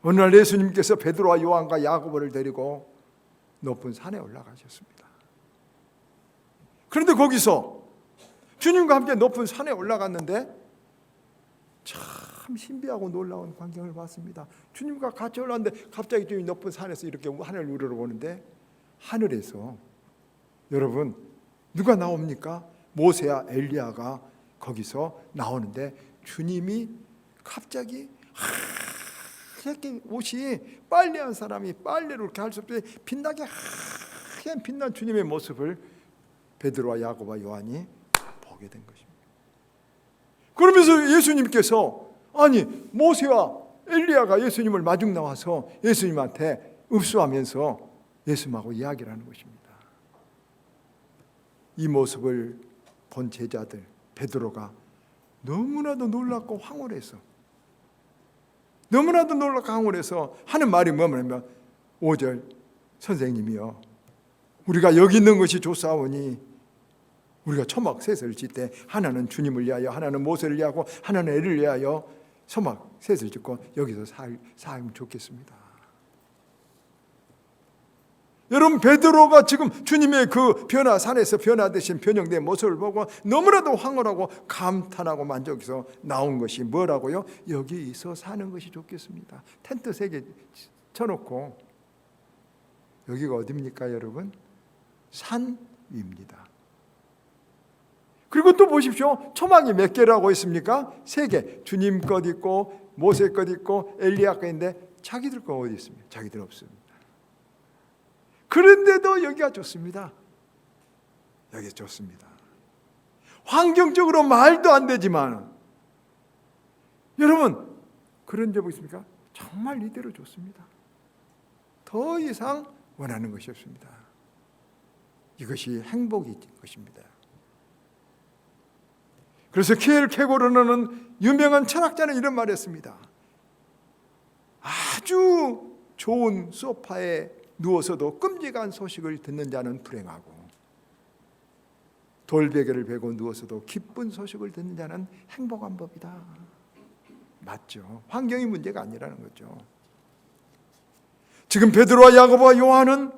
어느 날 예수님께서 베드로와 요한과 야고보를 데리고 높은 산에 올라가셨습니다. 그런데 거기서 주님과 함께 높은 산에 올라갔는데 참 신비하고 놀라운 광경을 봤습니다. 주님과 같이 올라갔는데 갑자기 주님이 높은 산에서 이렇게 하늘을 우러러보는데 하늘에서 여러분 누가 나옵니까? 모세와 엘리야가 거기서 나오는데 주님이 갑자기 하얗게 옷이 빨래한 사람이 빨래로 이렇게 할 수 없이 빛나게 하얀 빛난 주님의 모습을 베드로와 야고보와 요한이 보게 된 것입니다. 그러면서 예수님께서 아니 모세와 엘리야가 예수님을 마중 나와서 예수님한테 읍수하면서 예수님하고 이야기를 하는 것입니다. 이 모습을 본 제자들 베드로가 너무나도 놀랍고 황홀해서 하는 말이 뭐냐면 5절 선생님이여 우리가 여기 있는 것이 좋사오니 우리가 초막 셋을 짓되 하나는 주님을 위하여 하나는 모세를 위하고 하나는 애를 위하여 초막 셋을 짓고 여기서 살면 좋겠습니다. 여러분 베드로가 지금 주님의 그 산에서 변화되신 변형된 모습을 보고 너무나도 황홀하고 감탄하고 만족해서 나온 것이 뭐라고요? 여기서 사는 것이 좋겠습니다. 텐트 3개 쳐놓고 여기가 어디입니까 여러분? 산 위입니다. 그리고 또 보십시오. 초막이 몇 개라고 했습니까? 3개. 주님 것 있고 모세 것 있고 엘리야 것 있는데 자기들 거 어디 있습니까? 자기들 없습니다. 그런데도 여기가 좋습니다. 여기 좋습니다. 환경적으로 말도 안 되지만 여러분 그런 적 있습니까? 정말 이대로 좋습니다. 더 이상 원하는 것이 없습니다. 이것이 행복인 것입니다. 그래서 키엘케고르는 유명한 철학자는 이런 말을 했습니다. 아주 좋은 소파에 누워서도 끔찍한 소식을 듣는 자는 불행하고 돌베개를 베고 누워서도 기쁜 소식을 듣는 자는 행복한 법이다. 맞죠. 환경이 문제가 아니라는 거죠. 지금 베드로와 야고보와 요한은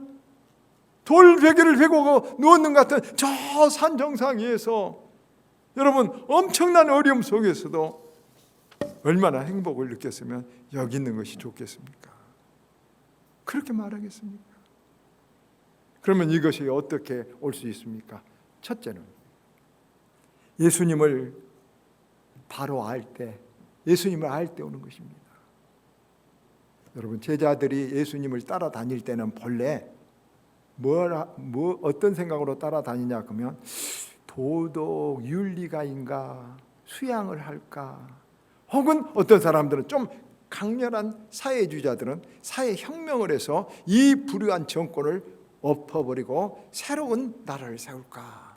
돌베개를 베고 누웠는 것 같은 저 산 정상 위에서 여러분 엄청난 어려움 속에서도 얼마나 행복을 느꼈으면 여기 있는 것이 좋겠습니까? 그렇게 말하겠습니까? 그러면 이것이 어떻게 올 수 있습니까? 첫째는 예수님을 바로 알 때, 예수님을 알 때 오는 것입니다. 여러분 제자들이 예수님을 따라다닐 때는 본래 어떤 생각으로 따라다니냐 그러면 도덕 윤리가인가 수양을 할까 혹은 어떤 사람들은 좀 강렬한 사회주의자들은 사회혁명을 해서 이 불의한 정권을 엎어버리고 새로운 나라를 세울까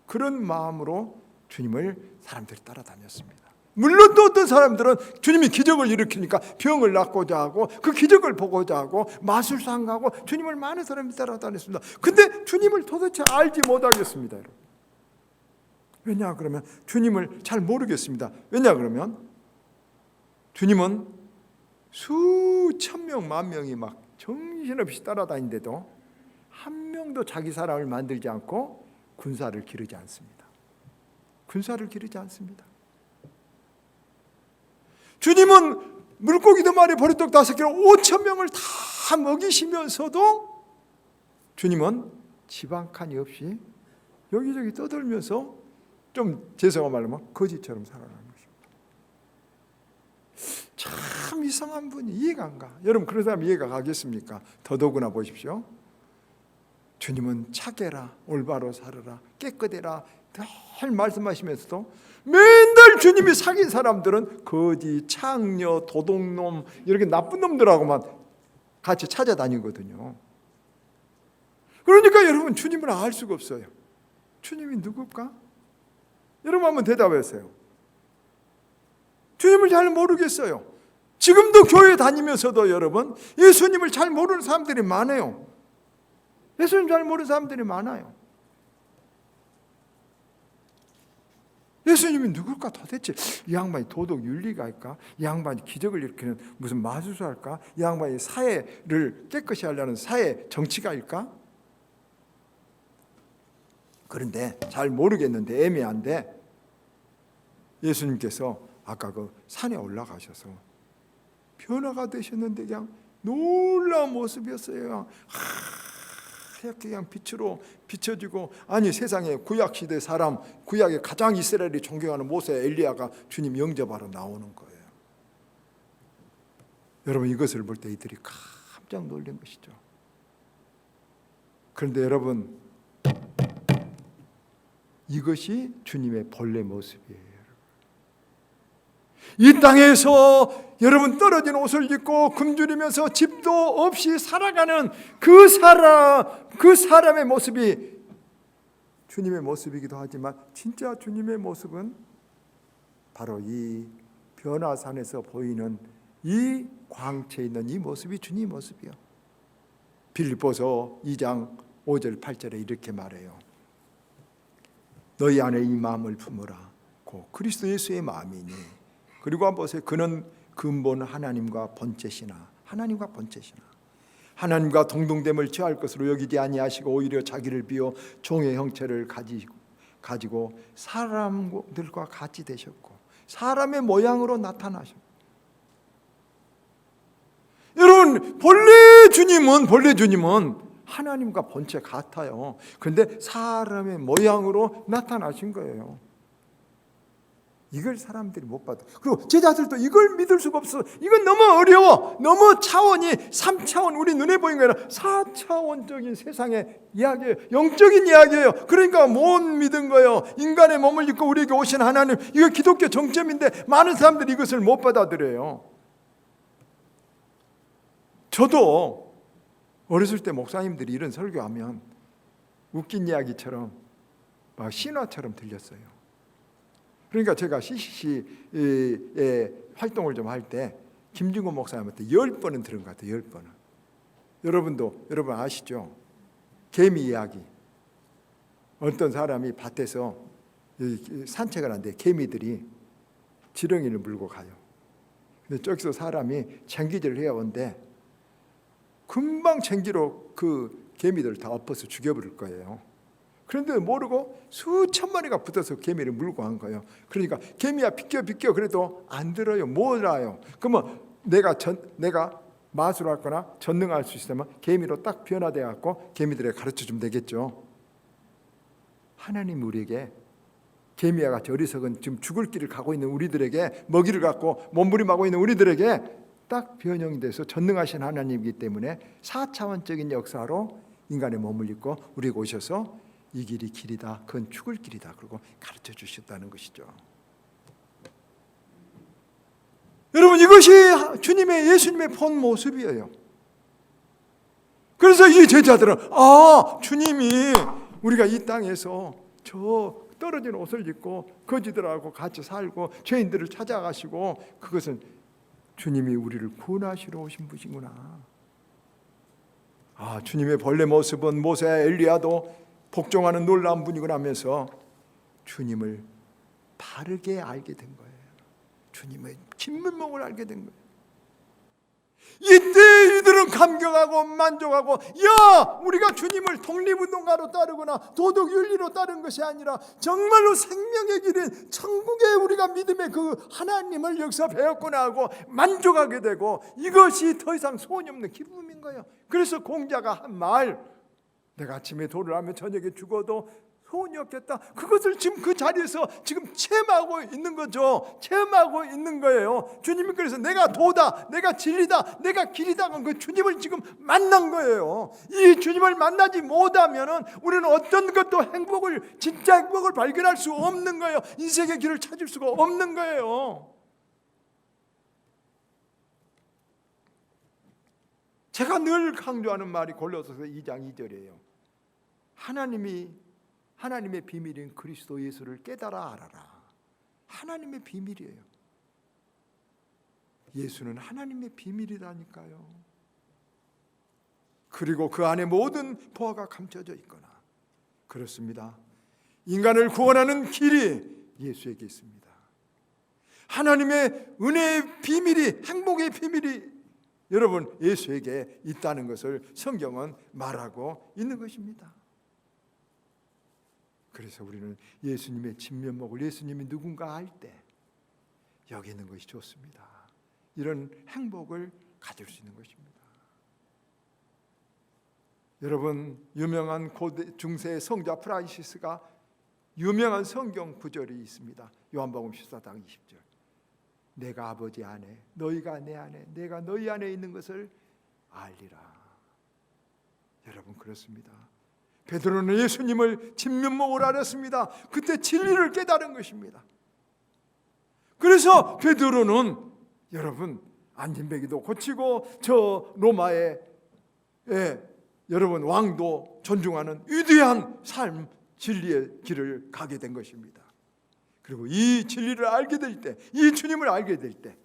그런 마음으로 주님을 사람들이 따라다녔습니다. 물론 또 어떤 사람들은 주님이 기적을 일으키니까 병을 낫고자 하고 그 기적을 보고자 하고 마술상 가고 주님을 많은 사람이 따라다녔습니다. 근데 주님을 도대체 알지 못하겠습니다. 여러분. 왜냐 그러면 주님을 잘 모르겠습니다. 왜냐 그러면 주님은 수천 명, 만 명이 막 정신없이 따라다니는데도 한 명도 자기 사람을 만들지 않고 군사를 기르지 않습니다. 군사를 기르지 않습니다. 주님은 물고기 2마리 보리떡 5개로 5천 명을 다 먹이시면서도 주님은 집 한 칸이 없이 여기저기 떠돌면서 좀 죄송한 말로 하면 거지처럼 살아가는 것입니다. 참 이상한 분이 이해가 안 가. 여러분 그런 사람 이해가 가겠습니까? 더더구나 보십시오. 주님은 착해라, 올바로 살아라, 깨끗해라 늘 말씀하시면서도 맨날 주님이 사귄 사람들은 거지, 창녀, 도둑놈 이렇게 나쁜 놈들하고만 같이 찾아다니거든요. 그러니까 여러분 주님을 알 수가 없어요. 주님이 누굴까? 여러분 한번 대답하세요. 주님을 잘 모르겠어요. 지금도 교회 다니면서도 여러분 예수님을 잘 모르는 사람들이 많아요. 예수님 잘 모르는 사람들이 많아요. 예수님이 누굴까? 도대체 이 양반이 도덕 윤리가 할까? 이 양반이 기적을 일으키는 무슨 마술사일까? 이 양반이 사회를 깨끗이 하려는 사회 정치가일까? 그런데 잘 모르겠는데 애매한데 예수님께서 아까 그 산에 올라가셔서 변화가 되셨는데 그냥 놀라운 모습이었어요. 하얗게 그냥 빛으로 비춰지고, 아니 세상에 구약 시대 사람, 구약에 가장 이스라엘이 존경하는 모세 엘리야가 주님 영접하러 나오는 거예요. 여러분 이것을 볼 때 이들이 깜짝 놀란 것이죠. 그런데 여러분 이것이 주님의 본래 모습이에요. 이 땅에서 여러분 떨어진 옷을 입고 굶주리면서 집도 없이 살아가는 그 사람의 모습이 주님의 모습이기도 하지만 진짜 주님의 모습은 바로 이 변화산에서 보이는 이 광채에 있는 이 모습이 주님의 모습이요. 빌립보서 2장 5절 8절에 이렇게 말해요. 너희 안에 이 마음을 품으라. 고 그리스도 예수의 마음이니. 그리고 한번 보세요. 그는 근본 하나님과 본체시나 하나님과 동등됨을 취할 것으로 여기지 아니하시고 오히려 자기를 비워 종의 형체를 가지고 사람들과 같이 되셨고 사람의 모양으로 나타나셨고. 여러분 본래 주님은 하나님과 본체 같아요. 그런데 사람의 모양으로 나타나신 거예요. 이걸 사람들이 못 받아. 그리고 제자들도 이걸 믿을 수가 없어. 이건 너무 어려워. 너무 차원이 3차원 우리 눈에 보이는 게 아니라 4차원적인 세상의 이야기예요. 영적인 이야기예요. 그러니까 못 믿은 거예요. 인간의 몸을 입고 우리에게 오신 하나님, 이거 기독교 정점인데 많은 사람들이 이것을 못 받아들여요. 저도 어렸을 때 목사님들이 이런 설교하면 웃긴 이야기처럼 막 신화처럼 들렸어요. 그러니까 제가 CCC의 활동을 좀 할 때 김진구 목사님한테 10번은 들은 것 같아요. 10번은. 여러분 아시죠? 개미 이야기. 어떤 사람이 밭에서 산책을 하는데 개미들이 지렁이를 물고 가요. 근데 저기서 사람이 챙기질을 해오는데 금방 챙기로 그 개미들을 다 엎어서 죽여버릴 거예요. 그런데 모르고 수천 마리가 붙어서 개미를 물고 간 거예요. 그러니까 개미야 비켜 그래도 안 들어요. 못 알아요. 그러면 내가 마술하거나 전능할 수 있으면 개미로 딱 변화돼 갖고 개미들에게 가르쳐 주면 되겠죠. 하나님 우리에게 개미와 같이 어리석은 지금 죽을 길을 가고 있는 우리들에게, 먹이를 갖고 몸부림하고 있는 우리들에게 딱 변형이 돼서 전능하신 하나님이기 때문에 4차원적인 역사로 인간의 몸을 입고 우리에게 오셔서 이 길이 길이다, 그건 죽을 길이다, 그러고 가르쳐 주셨다는 것이죠. 여러분 이것이 예수님의 본 모습이에요. 그래서 이 제자들은 주님이 우리가 이 땅에서 저 떨어진 옷을 입고 거지들하고 같이 살고 죄인들을 찾아가시고 그것은 주님이 우리를 구원하시러 오신 분이구나. 주님의 본래 모습은 모세, 엘리야도 복종하는 놀라운 분이구나 하면서 주님을 바르게 알게 된 거예요. 주님의 진면목을 알게 된 거예요. 이때 이들은 감격하고 만족하고, 우리가 주님을 독립운동가로 따르거나 도덕윤리로 따른 것이 아니라 정말로 생명의 길인 천국에 우리가 믿음의 그 하나님을 여기서 배웠구나 하고 만족하게 되고, 이것이 더 이상 소원이 없는 기쁨인 거예요. 그래서 공자가 한 말, 내가 아침에 도를 하며 저녁에 죽어도 소원이 없겠다. 그것을 지금 그 자리에서 지금 체험하고 있는 거죠. 체험하고 있는 거예요. 주님이 그래서 내가 도다, 내가 진리다, 내가 길이다, 그 주님을 지금 만난 거예요. 이 주님을 만나지 못하면은 우리는 어떤 것도 진짜 행복을 발견할 수 없는 거예요. 인생의 길을 찾을 수가 없는 거예요. 제가 늘 강조하는 말이 골로새서 2장 2절이에요. 하나님의 비밀인 그리스도 예수를 깨달아 알아라. 하나님의 비밀이에요. 예수는 하나님의 비밀이라니까요. 그리고 그 안에 모든 보화가 감춰져 있거나. 그렇습니다. 인간을 구원하는 길이 예수에게 있습니다. 하나님의 은혜의 비밀이, 행복의 비밀이 여러분 예수에게 있다는 것을 성경은 말하고 있는 것입니다. 그래서 우리는 예수님의 진면목을, 예수님이 누군가 알 때 여기 있는 것이 좋습니다. 이런 행복을 가질 수 있는 것입니다. 여러분, 유명한 고대 중세 성자 프란시스가 유명한 성경 구절이 있습니다. 요한복음 14장 20절. 내가 아버지 안에, 너희가 내 안에, 내가 너희 안에 있는 것을 알리라. 여러분, 그렇습니다. 베드로는 예수님을 진면목을 알았습니다. 그때 진리를 깨달은 것입니다. 그래서 베드로는 여러분 안진뱅이도 고치고 저 로마의 여러분 왕도 존중하는 위대한 삶, 진리의 길을 가게 된 것입니다. 그리고 이 진리를 알게 될 때, 이 주님을 알게 될 때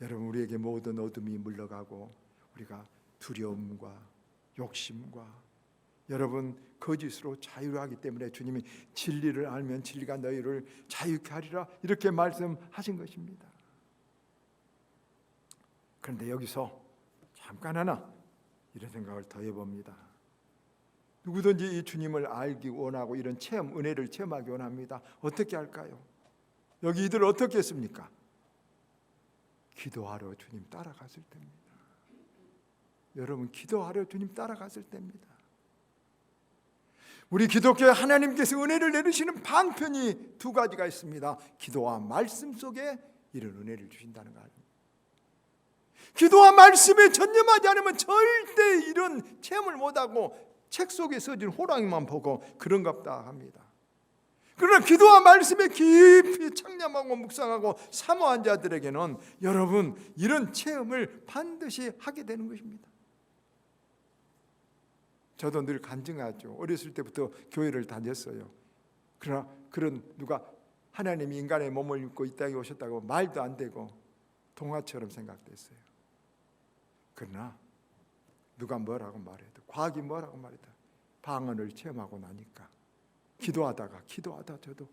여러분 우리에게 모든 어둠이 물러가고 우리가 두려움과 욕심과 여러분 거짓으로 자유하기 때문에 주님이 진리를 알면 진리가 너희를 자유케 하리라 이렇게 말씀하신 것입니다. 그런데 여기서 잠깐 하나 이런 생각을 더 해봅니다. 누구든지 이 주님을 알기 원하고 이런 체험, 은혜를 체험하기 원합니다. 어떻게 할까요? 여기 이들 어떻게 했습니까? 기도하러 주님 따라갔을 때입니다. 여러분 기도하러 주님 따라갔을 때입니다. 우리 기독교에 하나님께서 은혜를 내리시는 방편이 두 가지가 있습니다. 기도와 말씀 속에 이런 은혜를 주신다는 거 아닙니까? 기도와 말씀에 전념하지 않으면 절대 이런 체험을 못하고 책 속에 써진 호랑이만 보고 그런갑다 합니다. 그러나 기도와 말씀에 깊이 창념하고 묵상하고 사모한 자들에게는 여러분 이런 체험을 반드시 하게 되는 것입니다. 저도 늘 간증하죠. 어렸을 때부터 교회를 다녔어요. 그러나 그런 누가 하나님이 인간의 몸을 입고 이 땅에 오셨다고 말도 안 되고 동화처럼 생각됐어요. 그러나 누가 뭐라고 말해도, 과학이 뭐라고 말해도 방언을 체험하고 나니까 기도하다 저도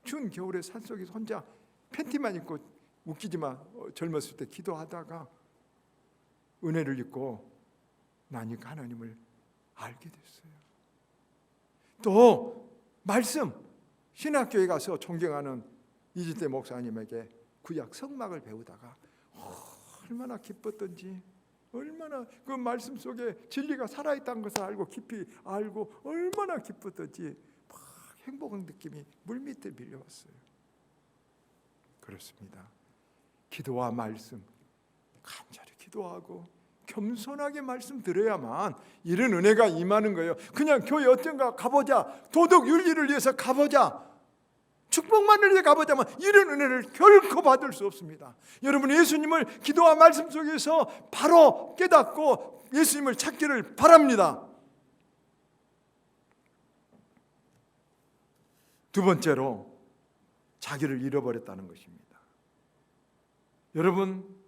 추운 겨울에 산속에서 혼자 팬티만 입고 웃기지만 젊었을 때 기도하다가 은혜를 입고 나니까 하나님을 알게 됐어요. 또 말씀, 신학교에 가서 존경하는 이지태 목사님에게 구약 성막을 배우다가 얼마나 기뻤던지, 얼마나 그 말씀 속에 진리가 살아있다는 것을 알고 깊이 알고 얼마나 기뻤던지 막 행복한 느낌이 물밑에 밀려왔어요. 그렇습니다. 기도와 말씀 간절히 기도하고 겸손하게 말씀 들어야만 이런 은혜가 임하는 거예요. 그냥 교회 어쩐가 가보자, 도덕 윤리를 위해서 가보자, 축복만을 위해 가보자면 이런 은혜를 결코 받을 수 없습니다. 여러분 예수님을 기도와 말씀 속에서 바로 깨닫고 예수님을 찾기를 바랍니다. 두 번째로 자기를 잃어버렸다는 것입니다. 여러분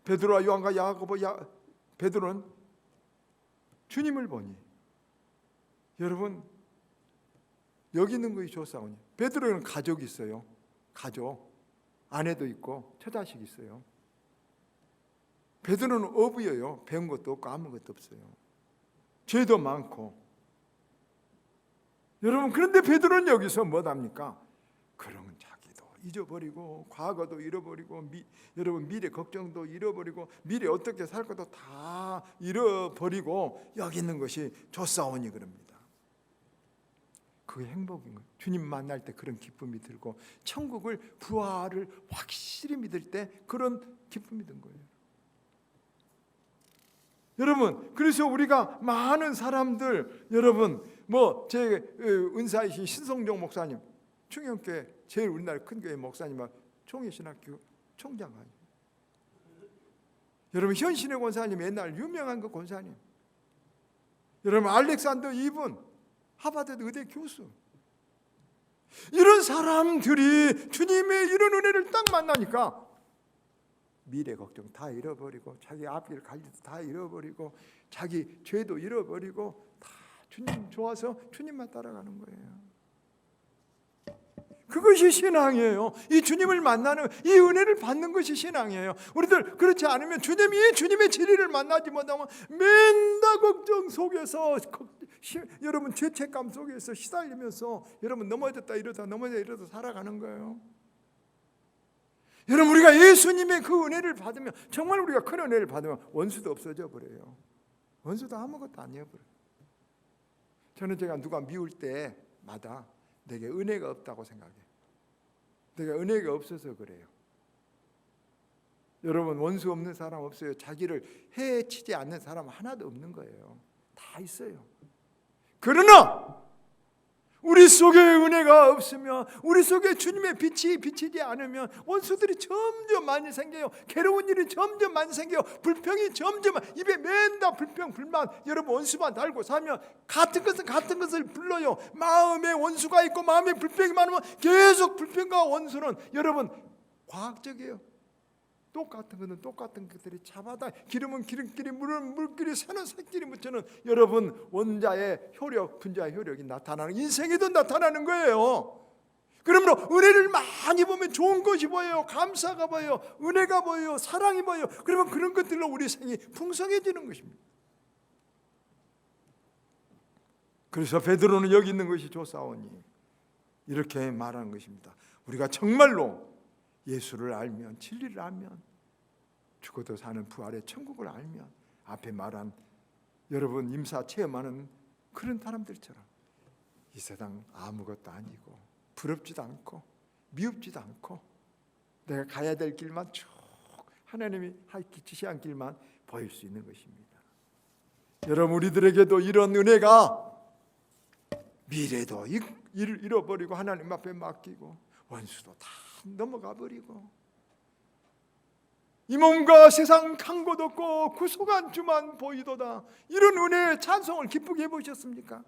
베드로와 요한과 야고보, 베드로는 주님을 보니 여러분 여기 있는 것이 좋사오니 베드로는 가족이 있어요. 가족, 아내도 있고 처자식이 있어요. 베드로는 어부예요. 배운 것도 없고 아무것도 없어요. 죄도 많고. 여러분 그런데 베드로는 여기서 뭐합니까? 그러면 자기도 잊어버리고 과거도 잃어버리고 여러분 미래 걱정도 잃어버리고 미래 어떻게 살 것도 다 잃어버리고 여기 있는 것이 좋사오니 그럽니다. 그게 행복인 거예요. 주님 만날 때 그런 기쁨이 들고 천국을 부활을 확실히 믿을 때 그런 기쁨이 든 거예요. 여러분 그래서 우리가 많은 사람들 여러분 제 은사이신 신성종 목사님 충영교회 제일 우리나라 큰 교회 목사님 총회신학교 총장 아니에요. 여러분 현신의 권사님 옛날 유명한 그 권사님 여러분 알렉산더 이분 하버드 의대 교수 이런 사람들이 주님의 이런 은혜를 딱 만나니까 미래 걱정 다 잃어버리고 자기 앞길 갈 일도 다 잃어버리고 자기 죄도 잃어버리고 다 주님 좋아서 주님만 따라가는 거예요. 그것이 신앙이에요. 이 주님을 만나는, 이 은혜를 받는 것이 신앙이에요. 우리들 그렇지 않으면 주님의 진리를 만나지 못하면 맨날 걱정 속에서, 여러분 죄책감 속에서 시달리면서 여러분 넘어졌다 이러다 살아가는 거예요. 여러분, 우리가 예수님의 그 은혜를 받으면, 정말 우리가 큰 은혜를 받으면 원수도 없어져 버려요. 원수도 아무것도 아니어버려요. 저는 제가 누가 미울 때마다 내게 은혜가 없다고 생각해요. 내가 은혜가 없어서 그래요. 여러분, 원수 없는 사람 없어요. 자기를 해치지 않는 사람 하나도 없는 거예요. 다 있어요. 그러나 우리 속에 은혜가 없으면, 우리 속에 주님의 빛이 비치지 않으면 원수들이 점점 많이 생겨요. 괴로운 일이 점점 많이 생겨요. 불평이 점점, 입에 맨날 불평 불만, 여러분 원수만 달고 살면 같은 것을 불러요. 마음에 원수가 있고 마음에 불평이 많으면 계속 불평과 원수는, 여러분, 과학적이에요. 똑같은 것은 똑같은 것들이 잡아다, 기름은 기름끼리, 물은 물끼리, 새는 새끼리 묻혀는, 여러분 원자의 효력, 분자의 효력이 나타나는, 인생에도 나타나는 거예요. 그러므로 은혜를 많이 보면 좋은 것이 보여요. 감사가 보여요. 은혜가 보여요. 사랑이 보여요. 그러면 그런 것들로 우리 생이 풍성해지는 것입니다. 그래서 베드로는 여기 있는 것이 좋사오니 이렇게 말하는 것입니다. 우리가 정말로 예수를 알면, 진리를 알면, 죽어도 사는 부활의 천국을 알면, 앞에 말한 여러분 임사 체험하는 그런 사람들처럼 이 세상 아무것도 아니고 부럽지도 않고 미흡지도 않고 내가 가야 될 길만 쭉 하나님이 지시한 길만 보일 수 있는 것입니다. 여러분, 우리들에게도 이런 은혜가 미래도 잃어버리고 하나님 앞에 맡기고 원수도 다 넘어가 버리고 이 몸과 세상 간 곳 없고 구속한 주만 보이도다, 이런 은혜의 찬송을 기쁘게 해보셨습니까?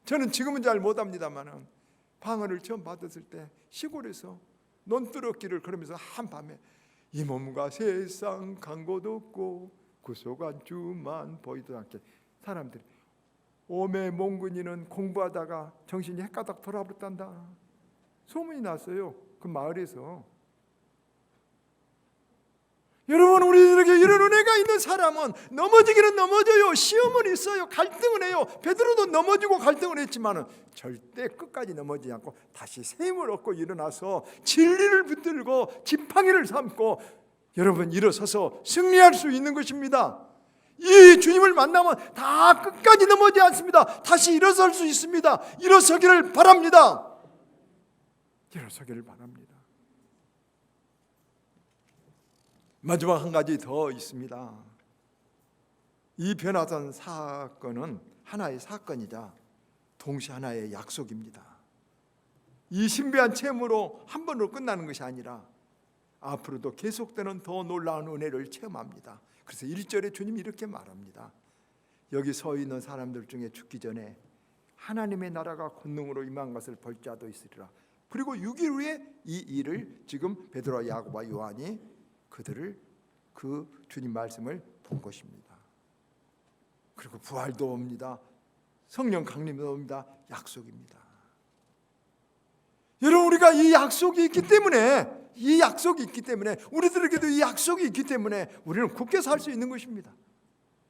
저는 지금은 잘 못합니다만 방언을 처음 받았을 때 시골에서 논두렁길을 걸으면서 한밤에 이 몸과 세상 간 곳 없고 구속한 주만 보이도다, 사람들이 오매 몽근이는 공부하다가 정신이 헷가닥 돌아버렸단다 소문이 났어요. 그 마을에서. 여러분, 우리들에게 이런 은혜가 있는 사람은 넘어지기는 넘어져요. 시험은 있어요. 갈등은 해요. 베드로도 넘어지고 갈등을 했지만 절대 끝까지 넘어지지 않고 다시 새 힘을 얻고 일어나서 진리를 붙들고 지팡이를 삼고 여러분 일어서서 승리할 수 있는 것입니다. 이 주님을 만나면 다 끝까지 넘어지지 않습니다. 다시 일어설 수 있습니다. 일어서기를 바랍니다. 일어서기를 바랍니다. 마지막 한 가지 더 있습니다. 이 변화된 사건은 하나의 사건이자 동시에 하나의 약속입니다. 이 신비한 체험으로 한 번으로 끝나는 것이 아니라 앞으로도 계속되는 더 놀라운 은혜를 체험합니다. 그래서 1절에 주님이 이렇게 말합니다. 여기 서 있는 사람들 중에 죽기 전에 하나님의 나라가 권능으로 임한 것을 볼 자도 있으리라. 그리고 6일 후에 이 일을 지금 베드로와 야고보와 요한이 그들을 그 주님 말씀을 본 것입니다. 그리고 부활도 옵니다. 성령 강림도 옵니다. 약속입니다. 여러분, 우리가 이 약속이 있기 때문에 우리들에게도 이 약속이 있기 때문에 우리는 굳게 살 수 있는 것입니다.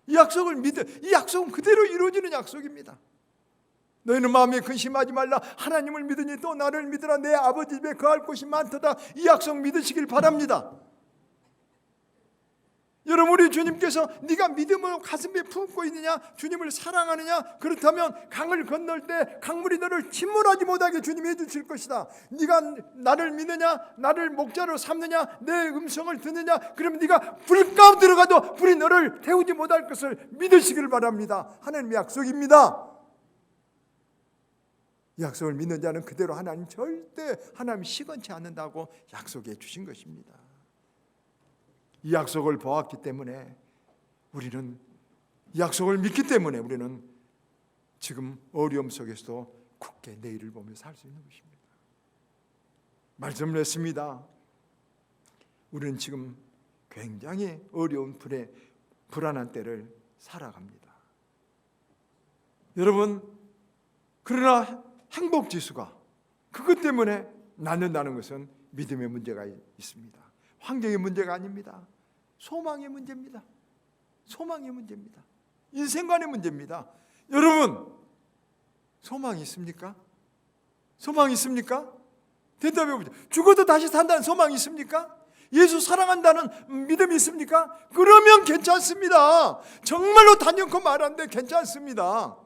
이 약속을 믿어, 이 약속은 그대로 이루어지는 약속입니다. 너희는 마음에 근심하지 말라. 하나님을 믿으니 또 나를 믿으라. 내 아버지 집에 거할 곳이 많도다. 이 약속 믿으시길 바랍니다. 여러분, 우리 주님께서 네가 믿음을 가슴에 품고 있느냐, 주님을 사랑하느냐, 그렇다면 강을 건널 때 강물이 너를 침몰하지 못하게 주님이 해주실 것이다. 네가 나를 믿느냐, 나를 목자로 삼느냐, 내 음성을 듣느냐, 그러면 네가 불 가운데 들어가도 불이 너를 태우지 못할 것을 믿으시기를 바랍니다. 하나님의 약속입니다. 이 약속을 믿는 자는 그대로 하나님 시건치 않는다고 약속해 주신 것입니다. 이 약속을 보았기 때문에 우리는, 이 약속을 믿기 때문에 우리는 지금 어려움 속에서도 굳게 내일을 보며 살 수 있는 것입니다. 말씀을 했습니다. 우리는 지금 굉장히 어려운 불안한 때를 살아갑니다. 여러분, 그러나 행복지수가 그것 때문에 낳는다는 것은 믿음의 문제가 있습니다. 환경의 문제가 아닙니다. 소망의 문제입니다. 소망의 문제입니다. 인생관의 문제입니다. 여러분, 소망이 있습니까? 소망이 있습니까? 대답해 보죠. 죽어도 다시 산다는 소망이 있습니까? 예수 사랑한다는 믿음이 있습니까? 그러면 괜찮습니다. 정말로 단연코 말하는데 괜찮습니다.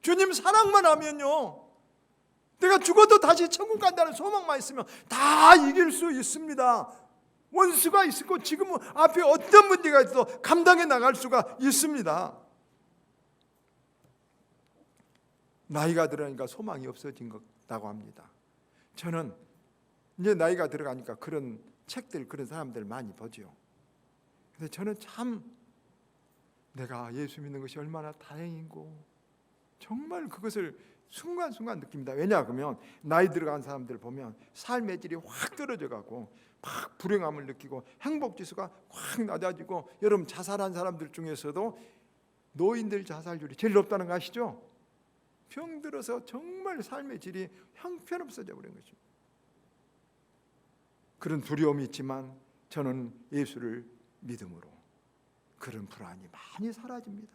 주님 사랑만 하면요, 내가 죽어도 다시 천국 간다는 소망만 있으면 다 이길 수 있습니다. 원수가 있고 지금은 앞에 어떤 문제가 있어도 감당해 나갈 수가 있습니다. 나이가 들으니까 소망이 없어진 것다고 합니다. 저는 이제 나이가 들어가니까 그런 책들, 그런 사람들 많이 보죠. 근데 저는 참 내가 예수 믿는 것이 얼마나 다행이고 정말 그것을 순간순간 느낍니다. 왜냐하면 나이 들어간 사람들 보면 삶의 질이 확 떨어져 가고 막 불행함을 느끼고 행복지수가 확 낮아지고, 여러분 자살한 사람들 중에서도 노인들 자살률이 제일 높다는 거 아시죠? 병들어서 정말 삶의 질이 형편없어져 버린 것입니다. 그런 두려움이 있지만 저는 예수를 믿음으로 그런 불안이 많이 사라집니다.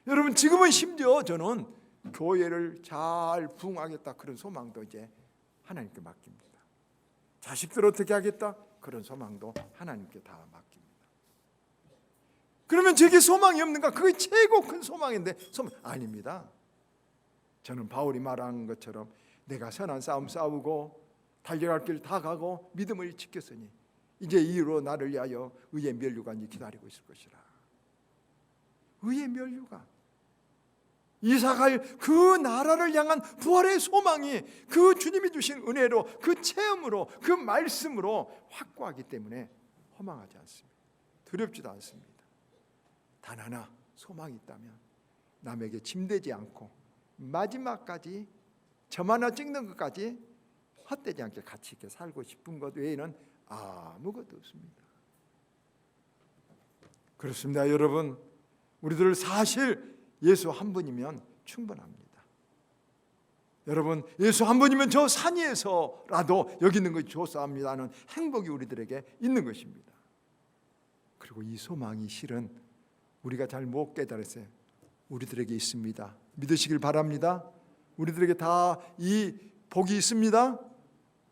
여러분, 지금은 심지어 저는 교회를 잘 부흥하겠다 그런 소망도 이제 하나님께 맡깁니다. 자식들 어떻게 하겠다 그런 소망도 하나님께 다 맡깁니다. 그러면 제게 소망이 없는가? 그게 최고 큰 소망인데 소망 아닙니다. 저는 바울이 말한 것처럼 내가 선한 싸움 싸우고 달려갈 길 다 가고 믿음을 지켰으니 이제 이후로 나를 위하여 의의 면류가 기다리고 있을 것이라. 의의 면류가, 이사갈 그 나라를 향한 부활의 소망이 그 주님이 주신 은혜로, 그 체험으로, 그 말씀으로 확고하기 때문에 허망하지 않습니다. 두렵지도 않습니다. 단 하나 소망이 있다면 남에게 짐되지 않고 마지막까지 점 하나 찍는 것까지 헛되지 않게 같이 이렇게 살고 싶은 것 외에는 아무것도 없습니다. 그렇습니다. 여러분, 우리들 사실 예수 한 분이면 충분합니다. 여러분, 예수 한 분이면 저 산 위에서라도 여기 있는 것이 좋사합니다는 행복이 우리들에게 있는 것입니다. 그리고 이 소망이 실은 우리가 잘 못 깨달았어요. 우리들에게 있습니다. 믿으시길 바랍니다. 우리들에게 다 이 복이 있습니다.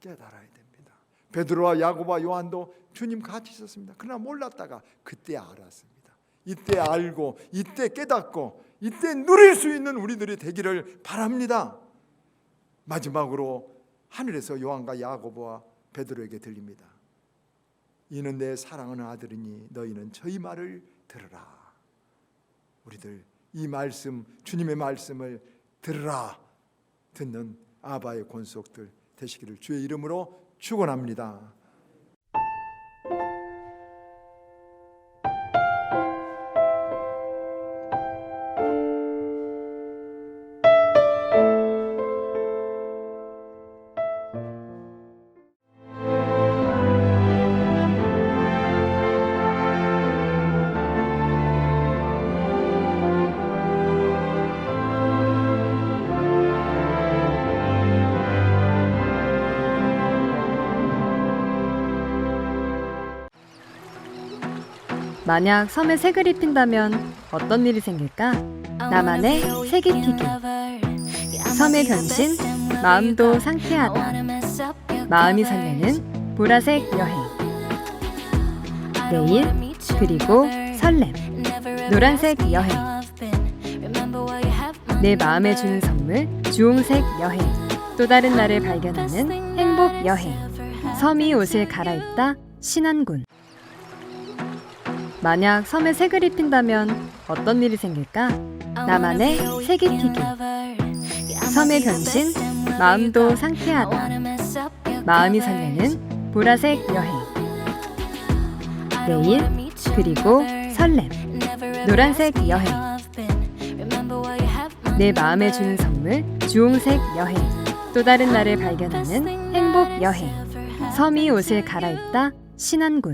깨달아야 됩니다. 베드로와 야고보와 요한도 주님 같이 있었습니다. 그러나 몰랐다가 그때 알았습니다. 이때 알고 이때 깨닫고 이때 누릴 수 있는 우리들이 되기를 바랍니다. 마지막으로 하늘에서 요한과 야고보와 베드로에게 들립니다. 이는 내 사랑하는 아들이니 너희는 저희 말을 들으라. 우리들 이 말씀, 주님의 말씀을 들으라 듣는 아바의 권속들 되시기를 주의 이름으로 축원합니다. 만약 섬에 색을 입힌다면 어떤 일이 생길까? 나만의 색 입히기. 섬의 변신, 마음도 상쾌하다. 마음이 설레는 보라색 여행. 내일, 그리고 설렘. 노란색 여행. 내 마음에 주는 선물, 주홍색 여행. 또 다른 나를 발견하는 행복 여행. 섬이 옷을 갈아입다 신안군. 만약 섬에 색을 입힌다면 어떤 일이 생길까? 나만의 색 입히기. 섬의 변신, 마음도 상쾌하다. 마음이 설레는 보라색 여행. 내일, 그리고 설렘. 노란색 여행. 내 마음에 주는 선물, 주홍색 여행. 또 다른 나를 발견하는 행복 여행. 섬이 옷을 갈아입다 신안군.